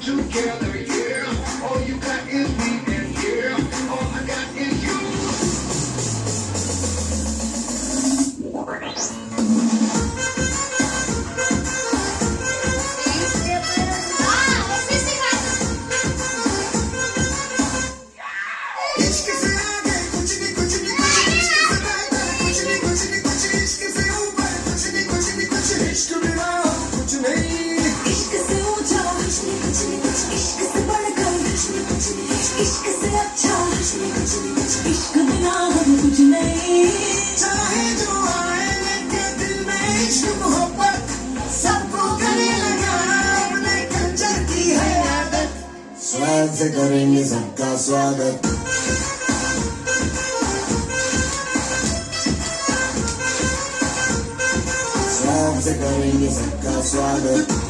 together, yeah. All you got is me, and yeah, all I got is you. इश्क से आगे कुछ नहीं कुछ नहीं कुछ इश्क से बेहतर कुछ नहीं कुछ नहीं कुछ इश्क से ऊपर कुछ नहीं कुछ नहीं कुछ इश्क बिना कुछ नहीं इश्क से ऊंचा कुछ नहीं कुछ नहीं कुछ इश्क से बढ़कर कुछ नहीं कुछ नहीं कुछ इश्क से अच्छा कुछ नहीं कुछ नहीं कुछ इश्क बिना हम कुछ नहीं चाहे जो आए लगे दिल में इश्क मोहब्बत सबको गले लगा अपने खंजर की है आदत स्वाद से करेंगे सबका स्वागत स्वाद से करेंगे सबका स्वागत